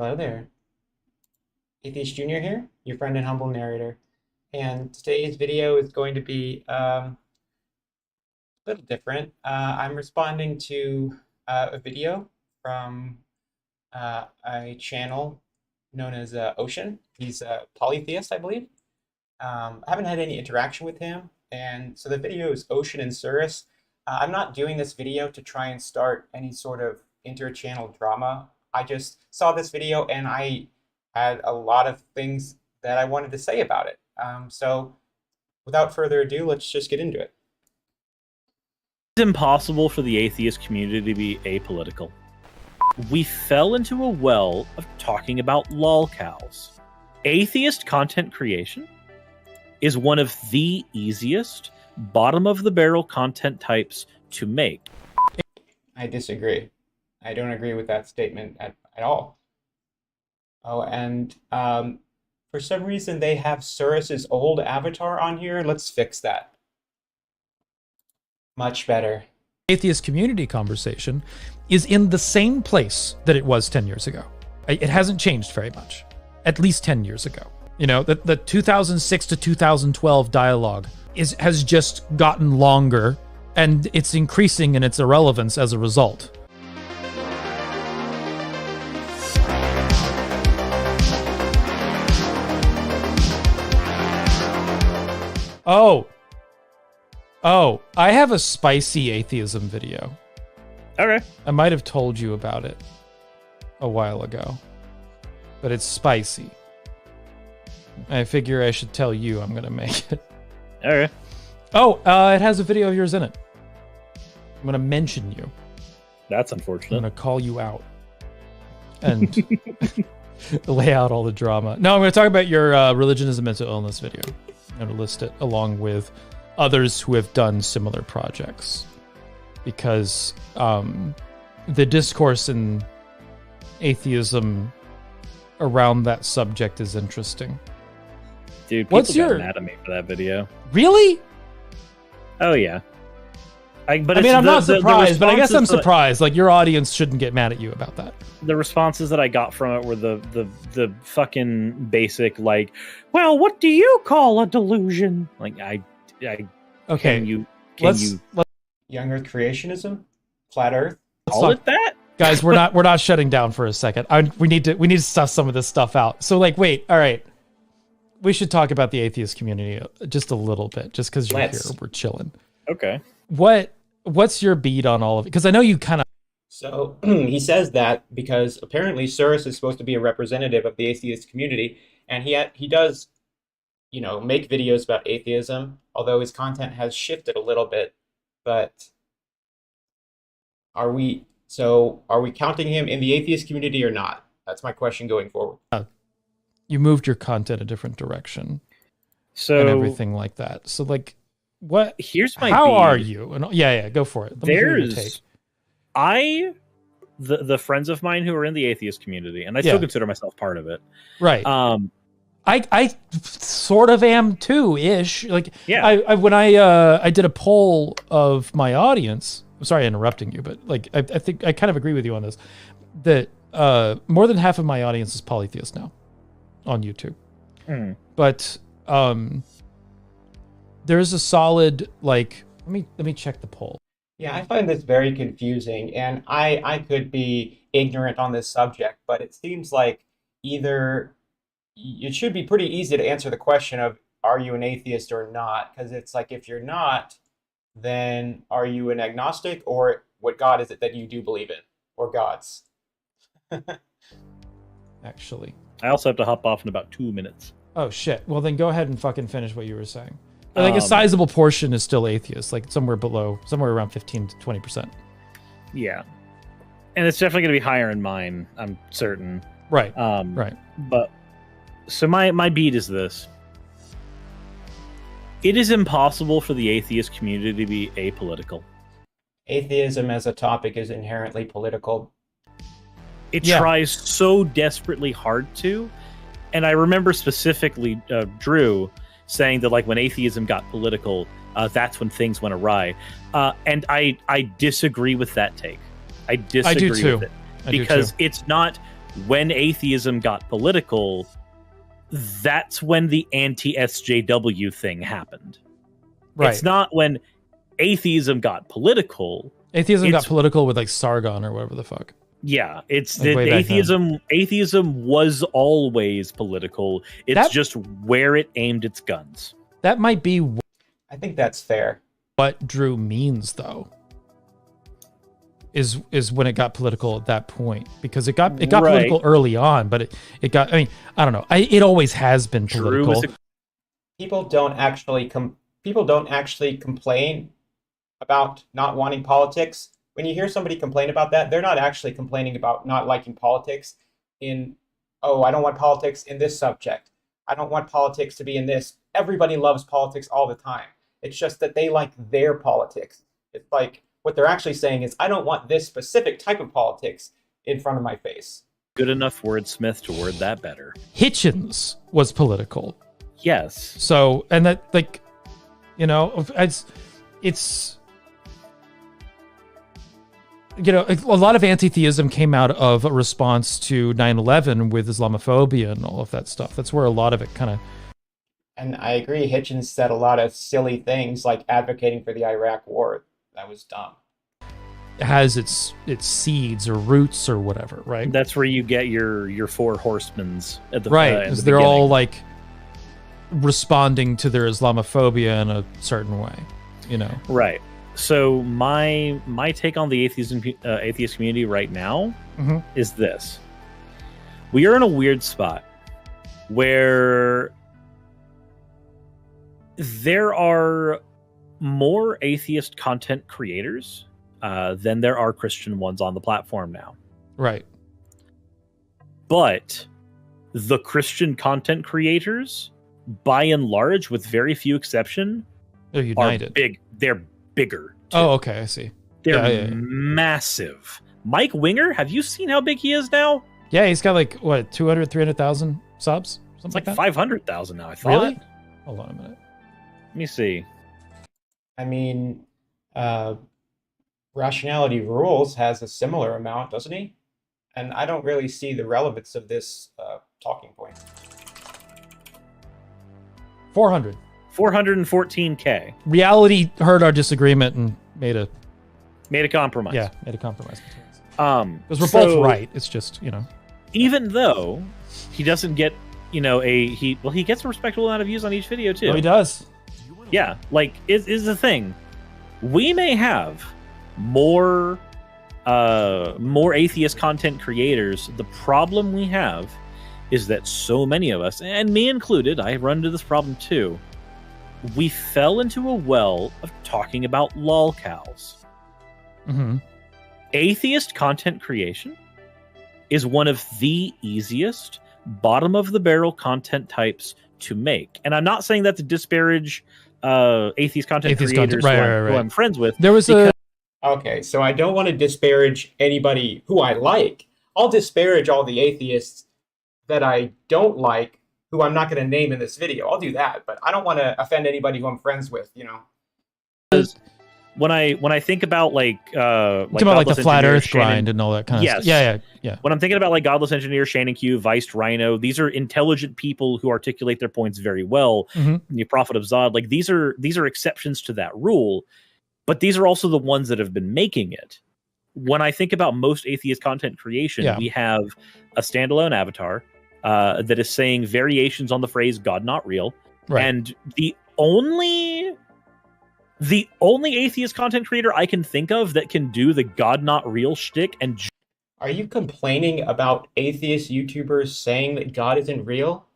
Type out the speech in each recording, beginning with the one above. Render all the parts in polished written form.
Hello there. Atheist Junior here, your friend and humble narrator. And today's video is going to be a little different. I'm responding to a video from a channel known as Ocean. He's a polytheist, I believe. I haven't had any interaction with him. And so the video is Ocean and Cirrus. I'm not doing this video to try and start any sort of inter-channel drama. I just saw this video and I had a lot of things that I wanted to say about it. So without further ado, let's just get into it. It's impossible for the atheist community to be apolitical. We fell into a well of talking about lolcows. Atheist content creation is one of the easiest bottom-of-the-barrel content types to make. I disagree. I don't agree with that statement at all. Oh, and for some reason they have Cirrus's old avatar on here. Let's fix that. Much better. Atheist community conversation is in the same place that it was 10 years ago. It hasn't changed very much, at least 10 years ago. You know, the 2006 to 2012 dialogue has just gotten longer, and it's increasing in its irrelevance as a result. Oh, I have a spicy atheism video. Okay. I might have told you about it a while ago, but it's spicy. I figure I should tell you I'm going to make it. Okay. Oh, it has a video of yours in it. I'm going to mention you. That's I'm unfortunate. going to call you out and lay out all the drama. No, I'm going to talk about your religion as a mental illness video. I'm going to list it along with others who have done similar projects, because the discourse in atheism around that subject is interesting. Dude, people What's got your mad at me for that video. Really? Oh, yeah. I'm not surprised, but I guess I'm surprised. Like, your audience shouldn't get mad at you about that. The responses that I got from it were the fucking basic, like, well, what do you call a delusion? Like, Okay. Let's Young Earth creationism? Flat Earth? call it that? Guys, we're not shutting down for a second. We need to suss some of this stuff out. So, like, wait, all right. We should talk about the atheist community just a little bit, just because you're here. We're chilling. Okay. What's your beat on all of it? Because I know you kind of. So he says that because apparently Cirrus is supposed to be a representative of the atheist community, and he does, you know, make videos about atheism, although his content has shifted a little bit. But are we counting him in the atheist community or not? That's my question going forward. You moved your content a different direction, So and everything like that. So, like, what? Here's my How beat. are you? And yeah, go for it. Let me hear your take. The friends of mine who are in the atheist community, and I still consider myself part of it. Right. I sort of am too, ish. Like, yeah. When I did a poll of my audience. I'm sorry, interrupting you, but like, I think I kind of agree with you on this. That more than half of my audience is polytheist now on YouTube. But there's a solid, like, let me check the poll. Yeah, I find this very confusing, and I could be ignorant on this subject, but it seems like either it should be pretty easy to answer the question of, are you an atheist or not? Because it's like, if you're not, then are you an agnostic, or what God is it that you do believe in? Or gods? Actually. I also have to hop off in about 2 minutes. Oh, shit. Well, then go ahead and fucking finish what you were saying. I think a sizable portion is still atheist, like somewhere around 15 to 20%. Yeah. And it's definitely going to be higher in mine, I'm certain. Right. Right. But so my beat is this. It is impossible for the atheist community to be apolitical. Atheism as a topic is inherently political. It tries so desperately hard to. And I remember specifically Drew saying that, like, when atheism got political, that's when things went awry. And I disagree with that take. I disagree with it. Because it's not when atheism got political, that's when the anti-SJW thing happened. Right. It's not when atheism got political. Atheism got political with like Sargon or whatever the fuck. Yeah, it's Like way back then. Atheism was always political. It's just where it aimed its guns. That might be I think that's fair. what Drew means, though. Is when it got political at that point, because it got Right. political early on, but it got. I mean, I don't know. It always has been Drew political. was People don't actually complain about not wanting politics. When you hear somebody complain about that, they're not actually complaining about not liking politics in, oh, I don't want politics in this subject. I don't want politics to be in this. Everybody loves politics all the time. It's just that they like their politics. It's like what they're actually saying is, I don't want this specific type of politics in front of my face. good enough wordsmith to word that better. Hitchens was political. Yes. So, and that, like, you know, it's you know, a lot of anti-theism came out of a response to 9/11 with Islamophobia and all of that stuff. That's where a lot of it kind of. And I agree, Hitchens said a lot of silly things like advocating for the Iraq war. That was dumb. Has its seeds or roots or whatever, right? That's where you get your four horsemen's at the Right, in because the they're all beginning. like responding to their Islamophobia in a certain way, you know. Right. So my take on the atheist community right now Mhm. is this: we are in a weird spot where there are more atheist content creators than there are Christian ones on the platform now. Right. But the Christian content creators, by and large, with very few exception, They're are united. big. They're bigger. too. Oh, okay, I see. They're yeah. massive. Mike Winger, have you seen how big he is now? Yeah, he's got like what 200, 300,000 subs, something It's like like that. 500,000 now, I thought. Really? Hold on a minute. Let me see. I mean, Rationality Rules has a similar amount, doesn't he? And I don't really see the relevance of this talking point. 400. 414K. Reality heard our disagreement and made a Compromise. made a compromise between us. Because we're So, both right. It's just, you know. even though he doesn't get, he gets a respectable amount of views on each video too. Oh, he does. Yeah, like is the thing. We may have more atheist content creators. The problem we have is that so many of us, and me included, I run into this problem too. We fell into a well of talking about lolcows. Mm-hmm. Atheist content creation is one of the easiest bottom of the barrel content types to make. And I'm not saying that to disparage atheist content creators who I'm friends with. There was Okay, so I don't want to disparage anybody who I like. I'll disparage all the atheists that I don't like, who I'm not going to name in this video. I'll do that, but I don't want to offend anybody who I'm friends with, you know. When I think about like the Godless flat Engineer, Earth Shannon- grind and all that kind of Yes. stuff. Yeah. When I'm thinking about like Godless Engineer, Shannon Q, Viced Rhino, these are intelligent people who articulate their points very well. Mhm. The Prophet of Zod, like these are exceptions to that rule, but these are also the ones that have been making it. When I think about most atheist content creation, Yeah. we have a standalone avatar that is saying variations on the phrase "God not real," Right. and the only atheist content creator I can think of that can do the God not real shtick and Are you complaining about atheist YouTubers saying that God isn't real?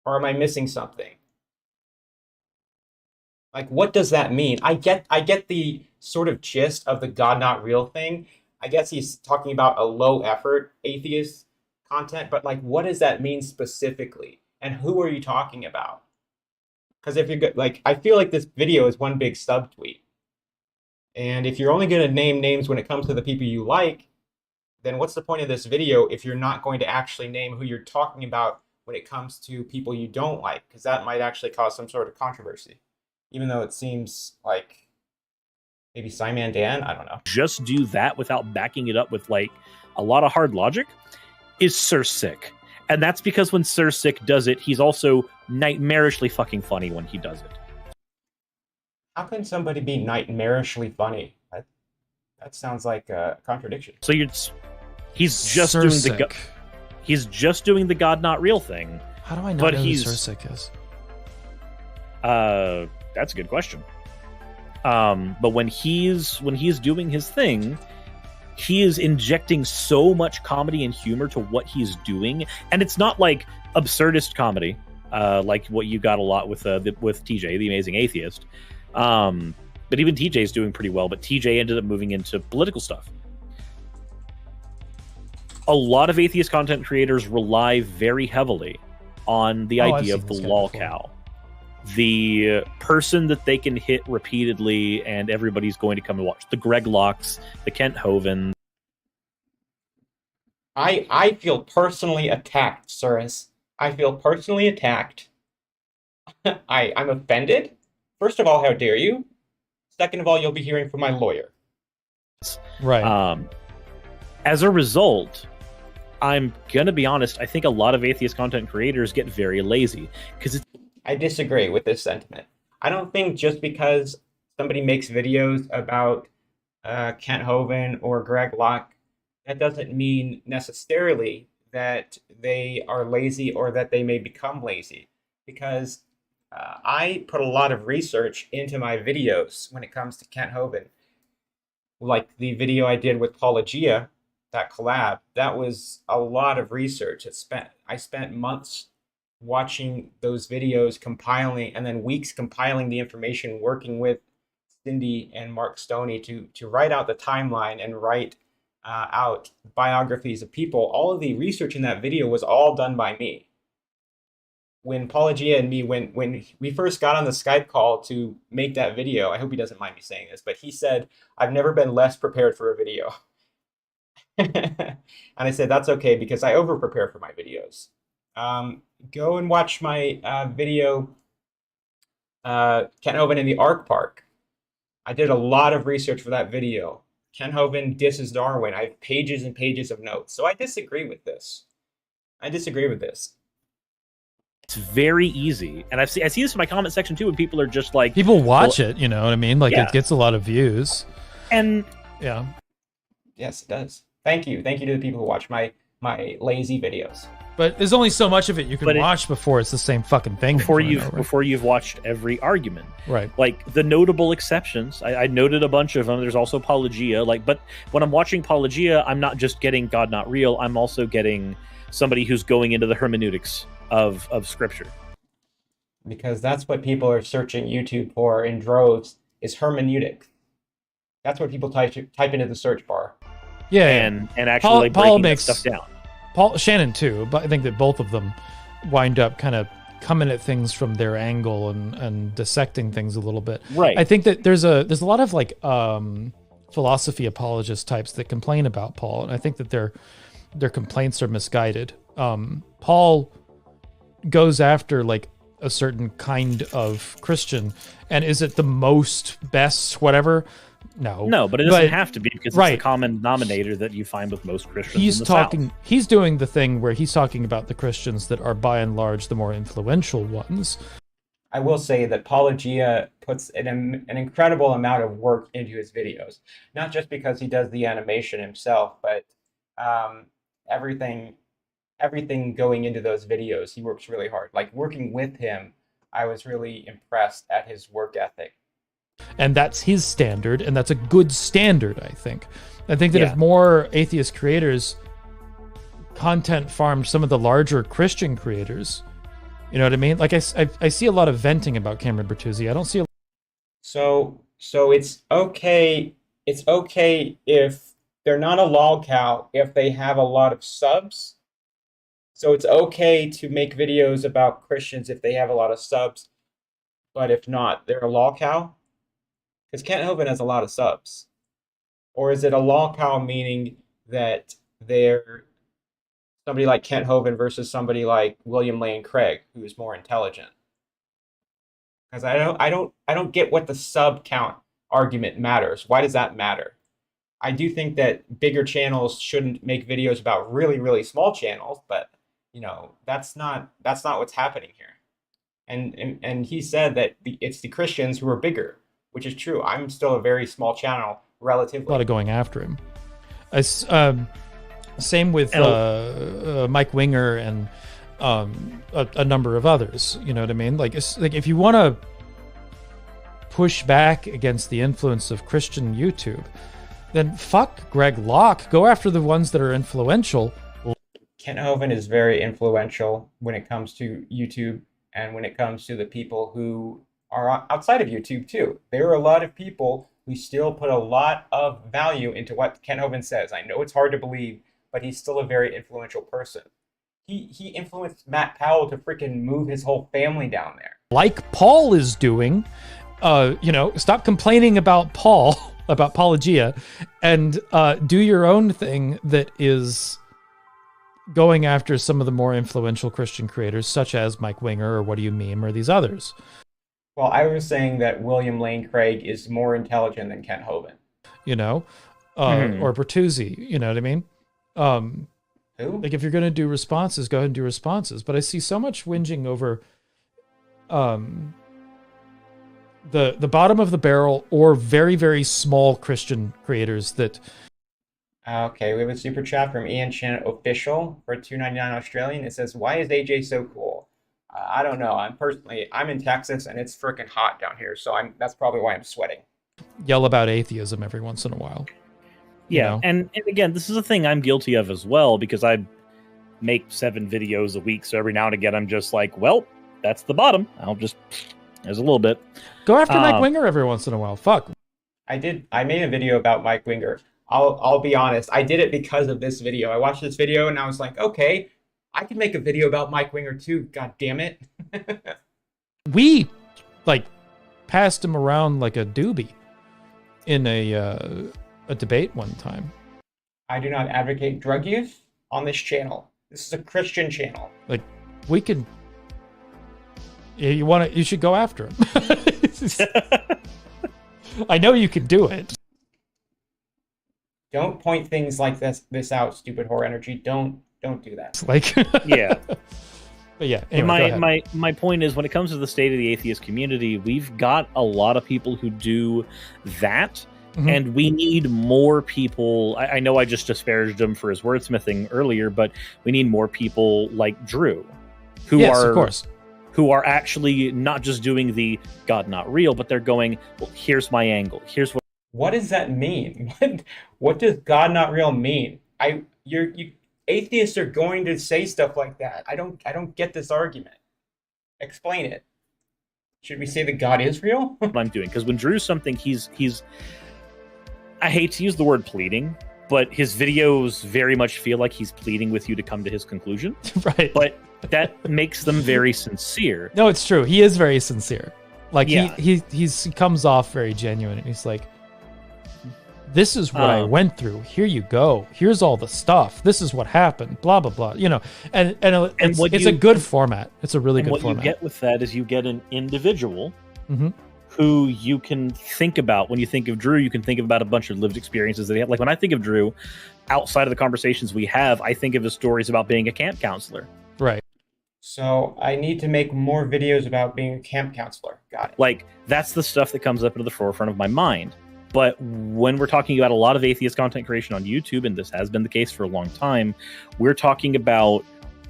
Or am I missing something? Like, what does that mean? I get the sort of gist of the God not real thing. I guess he's talking about a low effort atheist content, but like, what does that mean specifically? And who are you talking about? Because if you're like, I feel like this video is one big subtweet. And if you're only going to name names when it comes to the people you like, then what's the point of this video if you're not going to actually name who you're talking about when it comes to people you don't like? Because that might actually cause some sort of controversy. Even though it seems like maybe Simon Dan, I don't know. just do that without backing it up with like a lot of hard logic, is Sir Sick. And that's because when Sir Sick does it, he's also nightmarishly fucking funny when he does it. How can somebody be nightmarishly funny? That sounds like a contradiction. So he's just Sir doing Sick. he's just doing the God Not Real thing. How do I not But know who he's- Sir Sick is? That's a good question. But when he's doing his thing, he is injecting so much comedy and humor to what he's doing, and it's not like absurdist comedy, like what you got a lot with TJ, the Amazing Atheist. But even TJ is doing pretty well. But TJ ended up moving into political stuff. A lot of atheist content creators rely very heavily on the I've idea seen of the this guy lol before. cow. The person that they can hit repeatedly and everybody's going to come and watch. The Greg Locks, the Kent Hovind. I feel personally attacked, Cirrus. I feel personally attacked. I'm offended. First of all, how dare you? Second of all, you'll be hearing from my lawyer. Right. As a result, I'm going to be honest, I think a lot of atheist content creators get very lazy because it's I disagree with this sentiment. I don't think just because somebody makes videos about Kent Hovind or Greg Locke, that doesn't mean necessarily that they are lazy or that they may become lazy. Because I put a lot of research into my videos when it comes to Kent Hovind. Like the video I did with Paulogia, that collab, that was a lot of research. I spent months watching those videos, compiling, and then weeks compiling the information, working with Cindy and Mark Stoney to write out the timeline and write out biographies of people. All of the research in that video was all done by me. When Paulogia and me, when we first got on the Skype call to make that video, I hope he doesn't mind me saying this, but he said, "I've never been less prepared for a video." And I said, that's okay because I over prepare for my videos. Go and watch my video, Kent Hovind in the Ark Park. I did a lot of research for that video. Kent Hovind disses Darwin. I have pages and pages of notes. So I disagree with this. very easy. And I see this in my comment section too when people are just like... People watch it, you know what I mean? Like, Yeah. it gets a lot of views. And Yeah. Yes, it does. Thank you. Thank you to the people who watch my lazy videos. But there's only so much of it you can But watch before it's the same fucking thing. before over and over. you've watched every argument. Right. Like the notable exceptions, I noted a bunch of them. There's also Paulogia. But when I'm watching Paulogia, I'm not just getting God Not Real. I'm also getting somebody who's going into the hermeneutics of scripture. Because that's what people are searching YouTube for in droves, is hermeneutic. That's what people type into the search bar. Yeah. And actually Paul- like Paul breaking makes- that stuff down. Paul Shannon too, but I think that both of them wind up kind of coming at things from their angle and dissecting things a little bit. Right. I think that there's a lot of like philosophy apologist types that complain about Paul, and I think that their complaints are misguided. Paul goes after like a certain kind of Christian, and is it the most best whatever? No, but it doesn't have to be because it's right. the common denominator that you find with most Christians. He's in the talking. South. He's doing the thing where he's talking about the Christians that are by and large the more influential ones. I will say that Paulogia puts an incredible amount of work into his videos, not just because he does the animation himself, but everything going into those videos, he works really hard. Like working with him, I was really impressed at his work ethic. And that's his standard, and that's a good standard, I think. I think that Yeah. if more atheist creators content farmed some of the larger Christian creators, you know what I mean? Like I see a lot of venting about Cameron Bertuzzi. I don't see a So it's okay if they're not a lol cow if they have a lot of subs. So it's okay to make videos about Christians if they have a lot of subs, but if not, they're a lol cow? Because Kent Hovind has a lot of subs. Or is it a lol cow meaning that they're somebody like Kent Hovind versus somebody like William Lane Craig, who is more intelligent? Because I don't get what the sub count argument matters. Why does that matter? I do think that bigger channels shouldn't make videos about really, really small channels, but that's not what's happening here. And he said that it's the Christians who are bigger, which is true. I'm still a very small channel relatively. A lot of going after him. Same with Mike Winger and a number of others. You know what I mean? Like, if you want to push back against the influence of Christian YouTube, then fuck Greg Locke. Go after the ones that are influential. Kent Hovind is very influential when it comes to YouTube and when it comes to the people who are outside of YouTube too. There are a lot of people who still put a lot of value into what Kent Hovind says. I know it's hard to believe, but he's still a very influential person. He influenced Matt Powell to freaking move his whole family down there. Like Paul is doing. Stop complaining about Paul, about Apologia, and do your own thing that is going after some of the more influential Christian creators, such as Mike Winger or What Do You Meme or these others. Well, I was saying that William Lane Craig is more intelligent than Kent Hovind. Or Bertuzzi, you know what I mean? Who? Like, if you're going to do responses, go ahead and do responses. But I see so much whinging over the bottom of the barrel or very, very small Christian creators that... Okay, we have a super chat from Ian Chen Official for $2.99 Australian. It says, "Why is AJ so cool?" I don't know. I'm in Texas and it's freaking hot down here, so that's probably why I'm sweating. Yell about atheism every once in a while. Yeah, and again, this is a thing I'm guilty of as well, because I make 7 videos a week, so every now and again I'm just like, well, that's the bottom. There's a little bit. Go after Mike Winger every once in a while. Fuck. I made a video about Mike Winger. I'll be honest. I did it because of this video. I watched this video and I was like, okay, I can make a video about Mike Winger too. God damn it. We passed him around like a doobie in a debate one time. I do not advocate drug use on this channel. This is a Christian channel. Like, we can... You should go after him. I know you can do it. Don't point things like this out, stupid whore energy. Don't do that. Yeah. But yeah, anyway, my point is, when it comes to the state of the atheist community, we've got a lot of people who do that, and we need more people. I know I just disparaged him for his wordsmithing earlier, but we need more people like Drew, who are actually not just doing the God not real, but they're going, well, here's my angle. Here's what does that mean? What does God not real mean? You atheists are going to say stuff like that. I don't get this argument. Explain it. Should we say that God is real? what I'm doing, because when Drew's something, he's I hate to use the word pleading, but his videos very much feel like he's pleading with you to come to his conclusion. Right. But that makes them very sincere. No, it's true. He is very sincere. Like, yeah. he comes off very genuine, and he's like, this is what I went through. Here you go. Here's all the stuff. This is what happened. Blah, blah, blah. And it's a good format. It's a really good format. What you get with that is you get an individual who you can think about. When you think of Drew, you can think about a bunch of lived experiences that he had. Like, when I think of Drew, outside of the conversations we have, I think of his stories about being a camp counselor. Right. So I need to make more videos about being a camp counselor. Got it. Like, that's the stuff that comes up into the forefront of my mind. But when we're talking about a lot of atheist content creation on YouTube, and this has been the case for a long time, we're talking about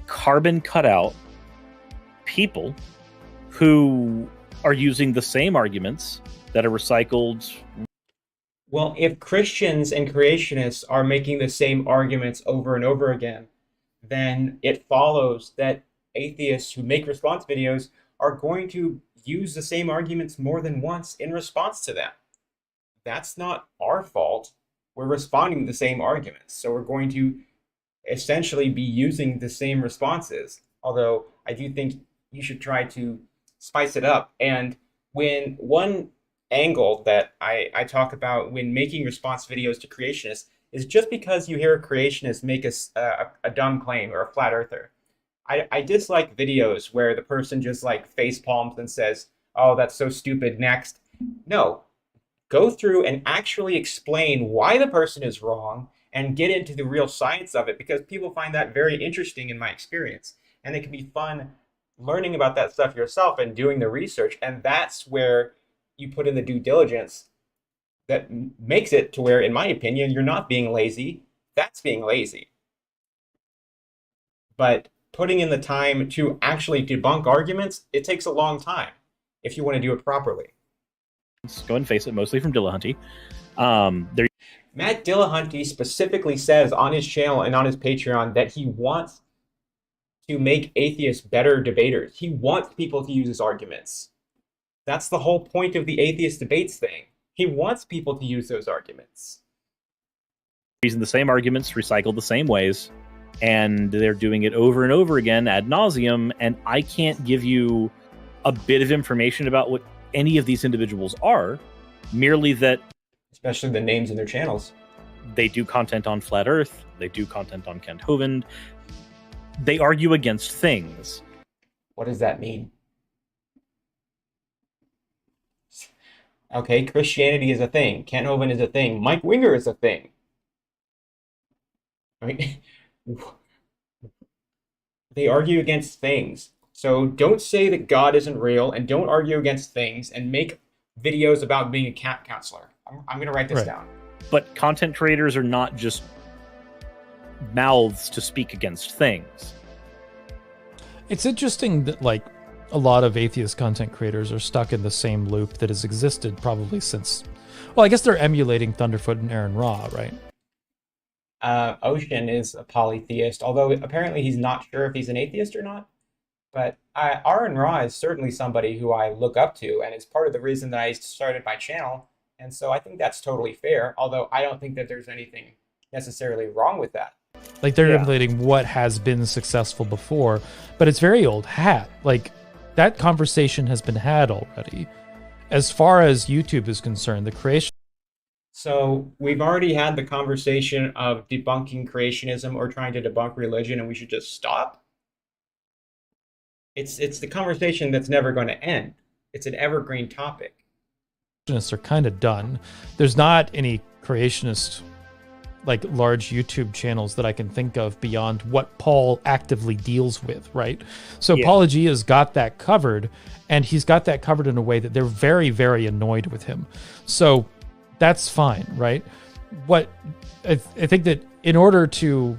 carbon cutout people who are using the same arguments that are recycled. Well, if Christians and creationists are making the same arguments over and over again, then it follows that atheists who make response videos are going to use the same arguments more than once in response to them. That's not our fault. We're responding to the same arguments. So we're going to essentially be using the same responses. Although I do think you should try to spice it up. And when one angle that I talk about when making response videos to creationists is just because you hear a creationist make a dumb claim or a flat earther. I dislike videos where the person just like face palms and says, "Oh, that's so stupid, next." No. go through and actually explain why the person is wrong and get into the real science of it, because people find that very interesting in my experience. And it can be fun learning about that stuff yourself and doing the research. And that's where you put in the due diligence that makes it to where, in my opinion, you're not being lazy. That's being lazy. But putting in the time to actually debunk arguments, it takes a long time if you want to do it properly. Go and face it, mostly from Dillahunty. Matt Dillahunty specifically says on his channel and on his Patreon that he wants to make atheists better debaters. He wants people to use his arguments. That's the whole point of the atheist debates thing. He wants people to use those arguments. Using the same arguments, recycled the same ways, and they're doing it over and over again ad nauseum, and I can't give you a bit of information about what any of these individuals are, merely that... Especially the names in their channels. They do content on Flat Earth, they do content on Kent Hovind, they argue against things. What does that mean? Okay, Christianity is a thing. Kent Hovind is a thing. Mike Winger is a thing. I mean, they argue against things. So don't say that God isn't real, and don't argue against things, and make videos about being a cat counselor. I'm going to write this down. But content creators are not just mouths to speak against things. It's interesting that, like, a lot of atheist content creators are stuck in the same loop that has existed probably since... Well, I guess they're emulating Thunderfoot and Aaron Ra, right? Ocean is a polytheist, although apparently he's not sure if he's an atheist or not. But Aaron Ra is certainly somebody who I look up to, and it's part of the reason that I started my channel. And so I think that's totally fair, although I don't think that there's anything necessarily wrong with that. Like, they're emulating what has been successful before, but it's very old hat. Like, that conversation has been had already. As far as YouTube is concerned, the creation... So we've already had the conversation of debunking creationism or trying to debunk religion, and we should just stop. It's the conversation that's never going to end. It's an evergreen topic. Creationists are kind of done. There's not any creationist, like, large YouTube channels that I can think of beyond what Paul actively deals with, right? So Apologia's got that covered, and he's got that covered in a way that they're very, very annoyed with him. So that's fine, right? What I think that in order to,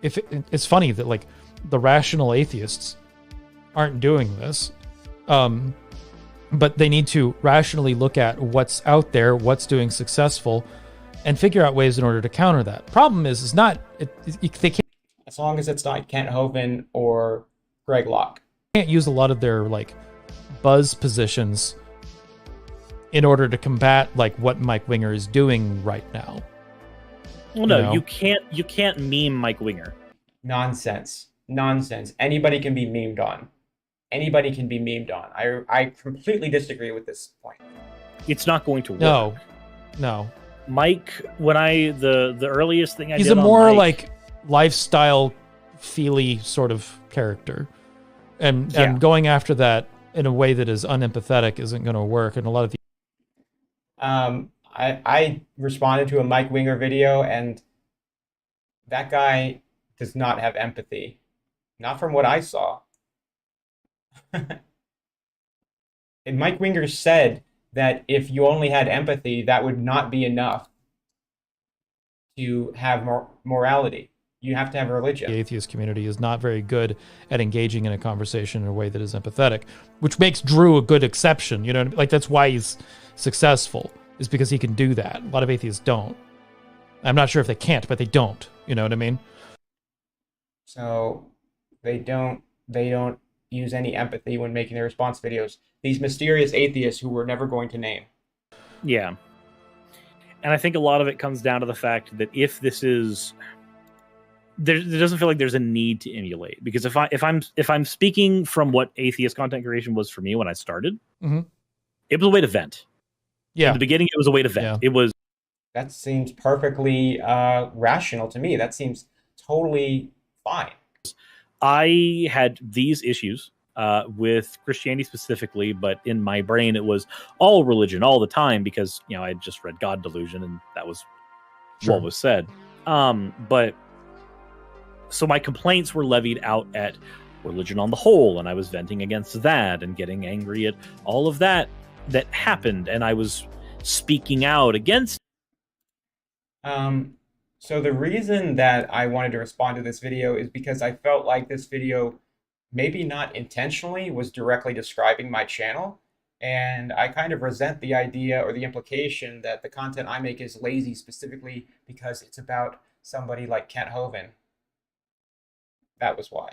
it's funny that, like, the rational atheists aren't doing this, but they need to rationally look at what's out there, what's doing successful, and figure out ways in order to counter that. Problem is not they can't. As long as it's not Kent Hovind or Greg Locke. Can't use a lot of their, like, buzz positions in order to combat, like, what Mike Winger is doing right now. Well, no, you can't meme Mike Winger. Nonsense. Anybody can be memed on. Anybody can be memed on. I completely disagree with this point. It's not going to work. No. Mike, when the earliest thing I he's did a more Mike, like lifestyle feely sort of character, and going after that in a way that is unempathetic isn't going to work. And a lot of the I responded to a Mike Winger video, and that guy does not have empathy, not from what I saw. And Mike Winger said that if you only had empathy, that would not be enough to have morality. You have to have religion. The atheist community is not very good at engaging in a conversation in a way that is empathetic, which makes Drew a good exception. You know, like, that's why he's successful, is because he can do that. A lot of atheists don't. I'm not sure if they can't, but they don't. You know what I mean? So they don't use any empathy when making their response videos. These mysterious atheists who we're never going to name. Yeah. And I think a lot of it comes down to the fact that if this is... There doesn't feel like there's a need to emulate, because if I'm speaking from what atheist content creation was for me when I started, it was a way to vent. Yeah. In the beginning, it was a way to vent. Yeah. It was... That seems perfectly rational to me. That seems totally fine. I had these issues with Christianity specifically, but in my brain it was all religion all the time because I had just read God Delusion and that was what was said. But so my complaints were levied out at religion on the whole, and I was venting against that and getting angry at all of that happened, and I was speaking out against. So the reason that I wanted to respond to this video is because I felt like this video, maybe not intentionally, was directly describing my channel, and I kind of resent the idea or the implication that the content I make is lazy specifically because it's about somebody like Kent Hovind. That was why.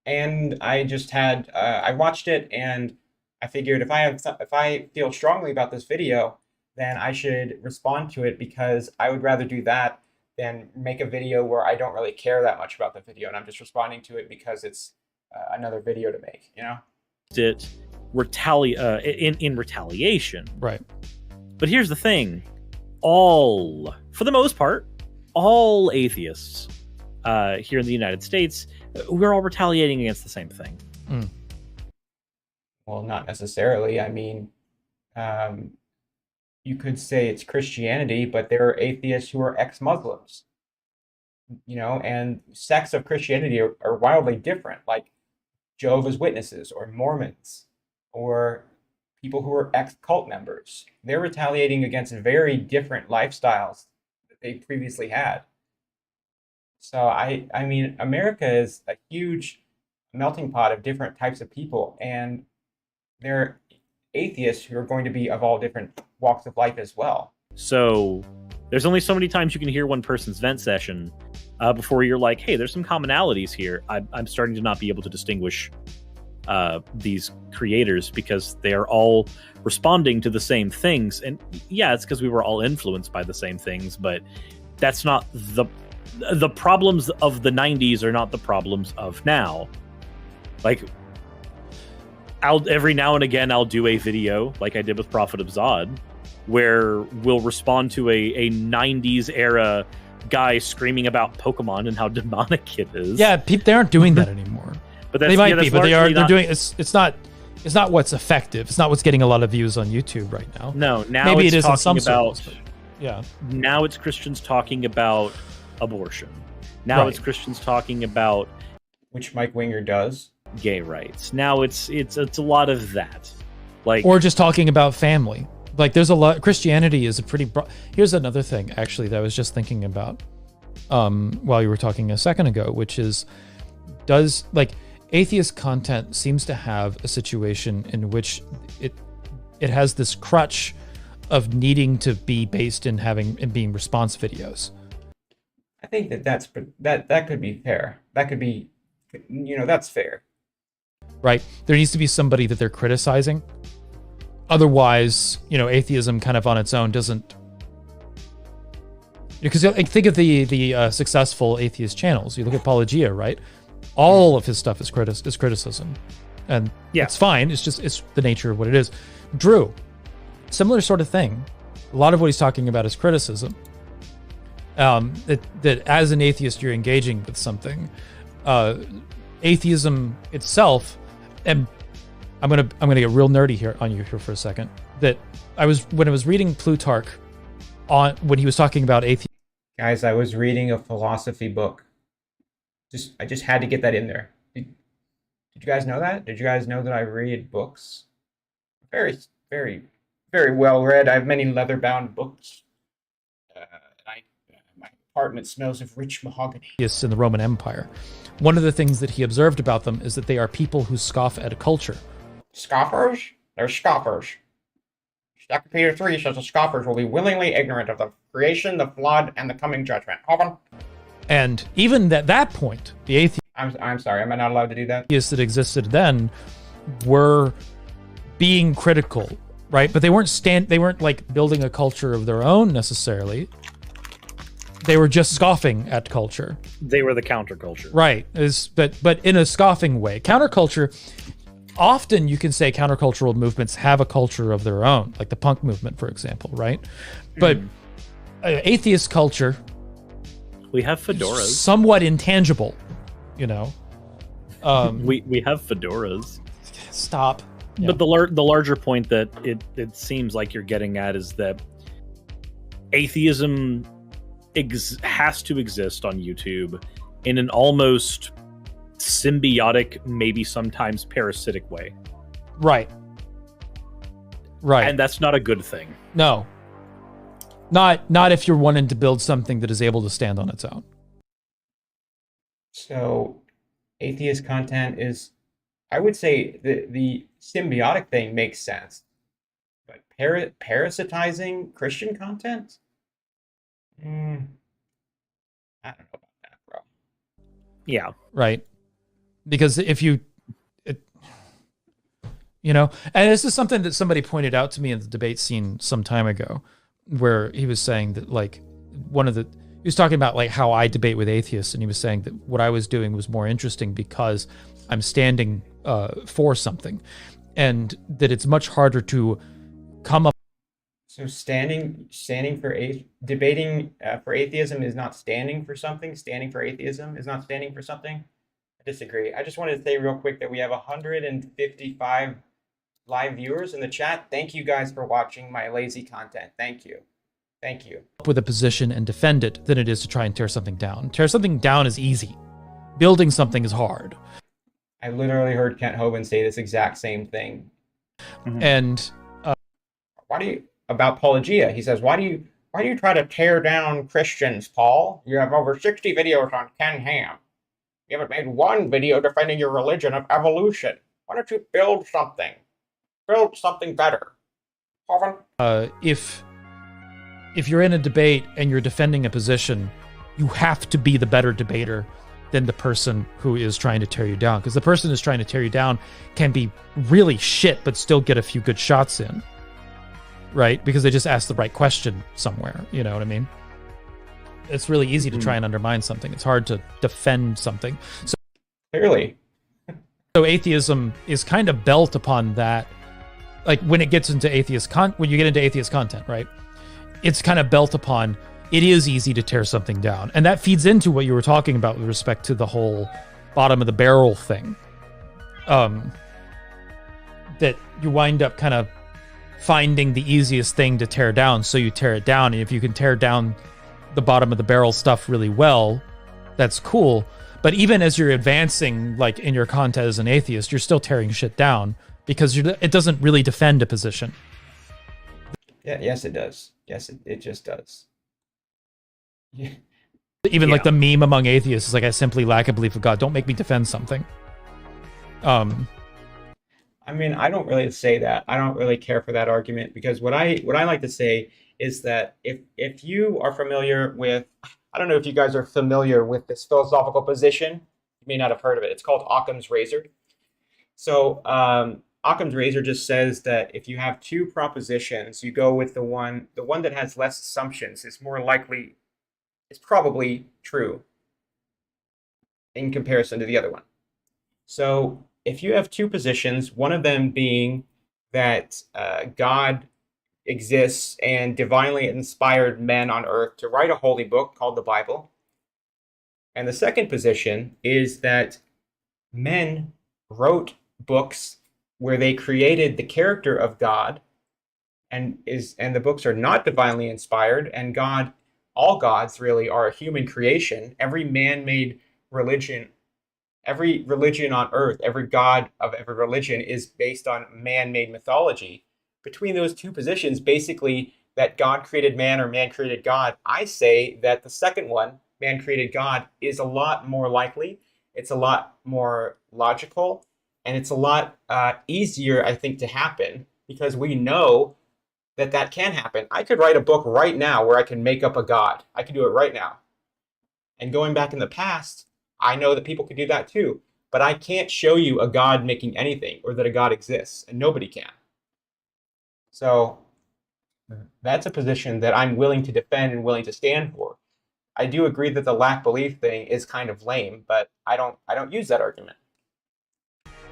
And I just had I watched it and I figured if I feel strongly about this video, then I should respond to it, because I would rather do that than make a video where I don't really care that much about the video and I'm just responding to it because it's another video to make, It in retaliation. Right. But here's the thing. For the most part, all atheists here in the United States, we're all retaliating against the same thing. Well, not necessarily. I mean, you could say it's Christianity, but there are atheists who are ex-Muslims, and sects of Christianity are wildly different, like Jehovah's Witnesses or Mormons or people who are ex-cult members. They're retaliating against very different lifestyles that they previously had. So I mean, America is a huge melting pot of different types of people, and there are atheists who are going to be of all different walks of life as well. So there's only so many times you can hear one person's vent session before you're like, hey, there's some commonalities here. I'm starting to not be able to distinguish these creators because they are all responding to the same things. And yeah, it's because we were all influenced by the same things, but that's not the problems of the 90s are not the problems of now. Like, every now and again I'll do a video like I did with Prophet of Zod, where we'll respond to a 90s era guy screaming about Pokemon and how demonic it is. Yeah, they aren't doing that anymore. But they might be, but they're doing it's not what's effective. It's not what's getting a lot of views on YouTube right now. No, now maybe it's it is in some about circles, yeah. Now it's Christians talking about abortion. Now it's Christians talking about, which Mike Winger does, gay rights. Now it's a lot of that, like, or just talking about family. Like, there's a lot. Christianity is a pretty broad. Here's another thing, actually, that I was just thinking about while you were talking a second ago, which is, atheist content seems to have a situation in which it has this crutch of needing to be based in being response videos. I think that could be fair. That could be, that's fair. Right. There needs to be somebody that they're criticizing. Otherwise, atheism kind of on its own doesn't. Because think of the successful atheist channels. You look at Apologia, right? All of his stuff is criticism, and it's fine. It's the nature of what it is. Drew, similar sort of thing. A lot of what he's talking about is criticism. That as an atheist, you're engaging with something. Atheism itself, and I'm gonna get real nerdy here on you here for a second. That when I was reading Plutarch when he was talking about atheism. Guys, I was reading a philosophy book. I just had to get that in there. Did you guys know that? Did you guys know that I read books? Very, very, very well read. I have many leather-bound books. My apartment smells of rich mahogany. Yes, in the Roman Empire. One of the things that he observed about them is that they are people who scoff at a culture. Scoffers? They're scoffers. 2 Peter 3 says the scoffers will be willingly ignorant of the creation, the flood, and the coming judgment. Open. And even at that point, the atheists... I'm sorry, am I not allowed to do that? Atheists that existed then were being critical, right? But they weren't like building a culture of their own necessarily. They were just scoffing at culture. They were the counterculture. Right. But in a scoffing way. Counterculture, often you can say countercultural movements have a culture of their own, like the punk movement, for example, right? But atheist culture... We have fedoras. Somewhat intangible, We have fedoras. Stop. Yeah. But the larger point that it seems like you're getting at is that atheism has to exist on YouTube in an almost symbiotic, maybe sometimes parasitic way. Right. And that's not a good thing. No. Not if you're wanting to build something that is able to stand on its own. So, atheist content is, I would say, the symbiotic thing makes sense, but parasitizing Christian content, I don't know about that, bro. Yeah. Right. Because if you know, and this is something that somebody pointed out to me in the debate scene some time ago, where he was saying that, like, he was talking about, like, how I debate with atheists, and he was saying that what I was doing was more interesting because I'm standing for something, and that it's much harder to come up. So standing for debating for atheism is not standing for something. Standing for atheism is not standing for something. I disagree. I just wanted to say real quick that we have 155 live viewers in the chat. Thank you guys for watching my lazy content. Thank you. Thank you. With a position and defend it than it is to try and tear something down. Tear something down is easy. Building something is hard. I literally heard Kent Hovind say this exact same thing. Mm-hmm. And about apologia, he says, why do you try to tear down Christians, Paul? You have over 60 videos on Ken Ham. You haven't made one video defending your religion of evolution. Why don't you build something? Build something better. Hovind? If you're in a debate and you're defending a position, you have to be the better debater than the person who is trying to tear you down. Because the person who's trying to tear you down can be really shit, but still get a few good shots in. Right? Because they just asked the right question somewhere. You know what I mean? It's really easy to try and undermine something. It's hard to defend something. So clearly. So atheism is kind of built upon that. Like when it gets into when you get into atheist content, right? It's kind of built upon, it is easy to tear something down. And that feeds into what you were talking about with respect to the whole bottom of the barrel thing. That you wind up kind of finding the easiest thing to tear down, so you tear it down. And if you can tear down the bottom of the barrel stuff really well, that's cool. But even as you're advancing, like in your content as an atheist, you're still tearing shit down because it doesn't really defend a position. Yeah, yes, it does. Yes, it just does. Yeah. Even like the meme among atheists is like, I simply lack a belief of God. Don't make me defend something. I mean, I don't really say that. I don't really care for that argument, because what I like to say is that if you are familiar with, I don't know if you guys are familiar with this philosophical position. You may not have heard of it. It's called Occam's razor. So Occam's razor just says that if you have two propositions, you go with the one that has less assumptions is more likely, it's probably true in comparison to the other one. So if you have two positions, one of them being that God exists and divinely inspired men on earth to write a holy book called the Bible, and the second position is that men wrote books where they created the character of God, and the books are not divinely inspired, and God, all gods really are a human creation. Every man-made religion, every religion on earth, every god of every religion is based on man-made mythology. Between those two positions, basically that God created man or man created God, I say that the second one, man created God, is a lot more likely. It's a lot more logical, and it's a lot easier, I think, to happen, because we know that can happen. I could write a book right now where I can make up a god. I could do it right now. And going back in the past, I know that people could do that too. But I can't show you a god making anything, or that a god exists, and nobody can. So that's a position that I'm willing to defend and willing to stand for. I do agree that the lack belief thing is kind of lame, but I don't use that argument.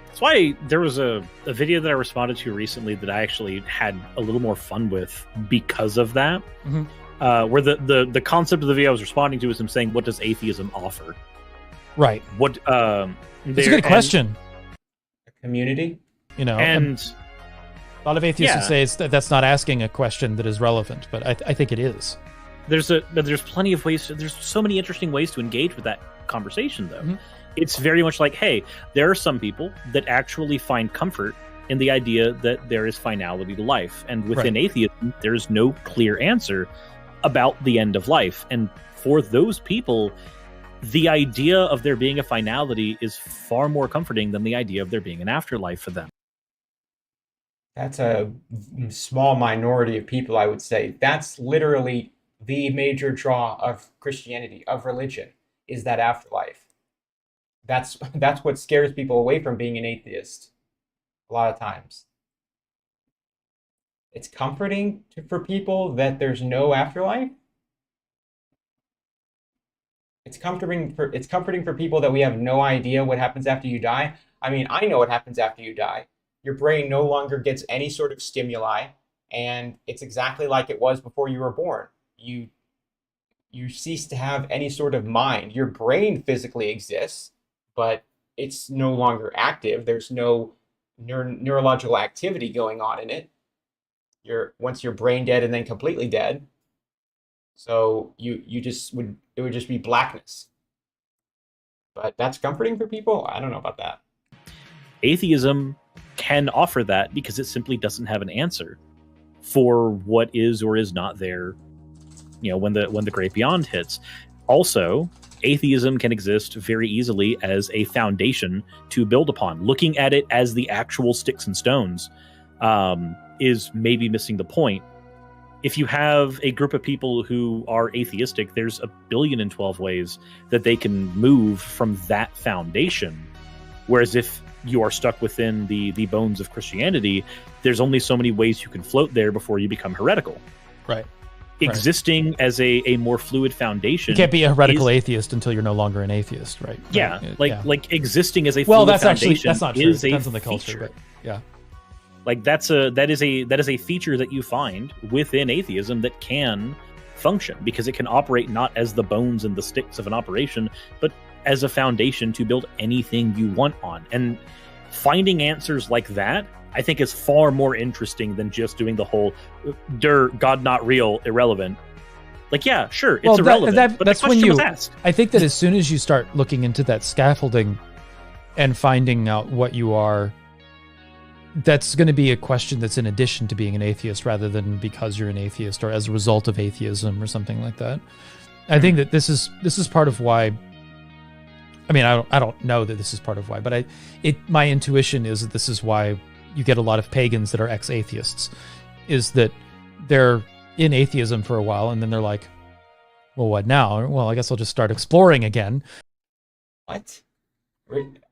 That's why there was a video that I responded to recently that I actually had a little more fun with because of that. Mm-hmm. Where the concept of the video I was responding to was him saying, what does atheism offer? Right. What it's a good question. A community? You know, And a lot of atheists would say that's not asking a question that is relevant, but I think it is. There's plenty of ways. There's so many interesting ways to engage with that conversation, though. Mm-hmm. It's very much like, hey, there are some people that actually find comfort in the idea that there is finality to life, and within atheism, there is no clear answer about the end of life. And for those people, the idea of there being a finality is far more comforting than the idea of there being an afterlife for them. That's a small minority of people, I would say. That's literally the major draw of Christianity, of religion, is that afterlife. That's what scares people away from being an atheist a lot of times. It's comforting for people that there's no afterlife. It's comforting for people that we have no idea what happens after you die. I mean, I know what happens after you die. Your brain no longer gets any sort of stimuli, and it's exactly like it was before you were born. You cease to have any sort of mind. Your brain physically exists, but it's no longer active. There's no neurological activity going on in it. Once you're brain dead and then completely dead. So it would just be blackness. But that's comforting for people? I don't know about that. Atheism can offer that because it simply doesn't have an answer for what is or is not there, you know, when the great beyond hits. Also, atheism can exist very easily as a foundation to build upon. Looking at it as the actual sticks and stones is maybe missing the point. If you have a group of people who are atheistic, there's 1,012 ways that they can move from that foundation. Whereas if you are stuck within the bones of Christianity, there's only so many ways you can float there before you become heretical. Right. Existing as a more fluid foundation. You can't be a heretical atheist until you're no longer an atheist, right? Yeah, like existing as a well, fluid that's foundation that's not true. is It depends a on the culture, feature. but yeah. Like that is a feature that you find within atheism that can function because it can operate not as the bones and the sticks of an operation, but as a foundation to build anything you want on. And finding answers like that, I think, is far more interesting than just doing the whole God not real, irrelevant. Like, yeah, sure, it's irrelevant, but that's the question when was asked. I think that as soon as you start looking into that scaffolding and finding out what you are, that's going to be a question that's in addition to being an atheist rather than because you're an atheist or as a result of atheism or something like that. I think that this is part of why. I mean, I don't know that this is part of why, but my intuition is that this is why you get a lot of pagans that are ex-atheists, is that they're in atheism for a while and then they're like, well, what now? Well, I guess I'll just start exploring again. What?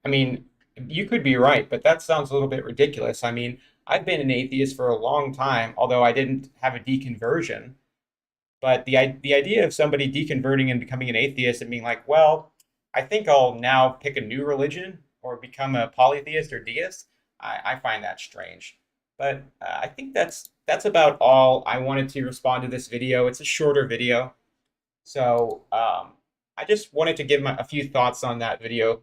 I mean, you could be right, but that sounds a little bit ridiculous. I mean, I've been an atheist for a long time, although I didn't have a deconversion. But the idea of somebody deconverting and becoming an atheist and being like, well, I think I'll now pick a new religion or become a polytheist or deist, I find that strange. But I think that's about all I wanted to respond to this video. It's a shorter video. So I just wanted to give a few thoughts on that video.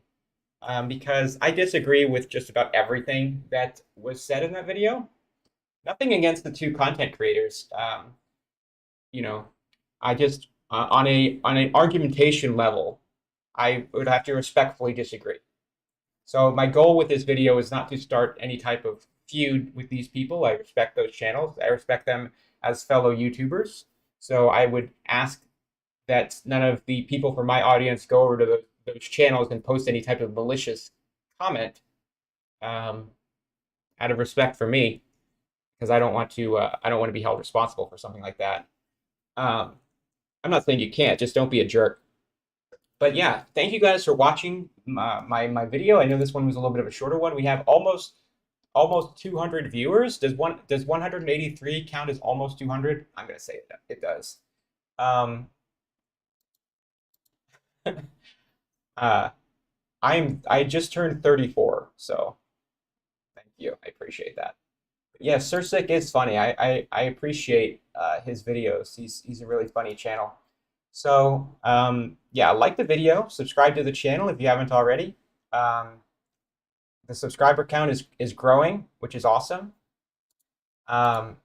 Because I disagree with just about everything that was said in that video. Nothing against the two content creators. You know, I just on an argumentation level, I would have to respectfully disagree. So my goal with this video is not to start any type of feud with these people. I respect those channels. I respect them as fellow YouTubers. So I would ask that none of the people from my audience go over to those channels and post any type of malicious comment out of respect for me, because I don't want to be held responsible for something like that. I'm not saying you can't, just don't be a jerk. But yeah, thank you guys for watching my video. I know this one was a little bit of a shorter one. We have almost 200 viewers. Does 183 count as almost 200? I'm gonna say it does. I just turned 34, so thank you. I appreciate that. But yeah, Sir Sick is funny. I appreciate his videos. He's a really funny channel. So yeah, like the video, subscribe to the channel if you haven't already. the subscriber count is growing, which is awesome. I'm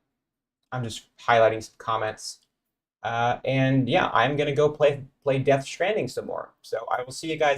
just highlighting some comments. And yeah, I'm gonna go play Death Stranding some more. So I will see you guys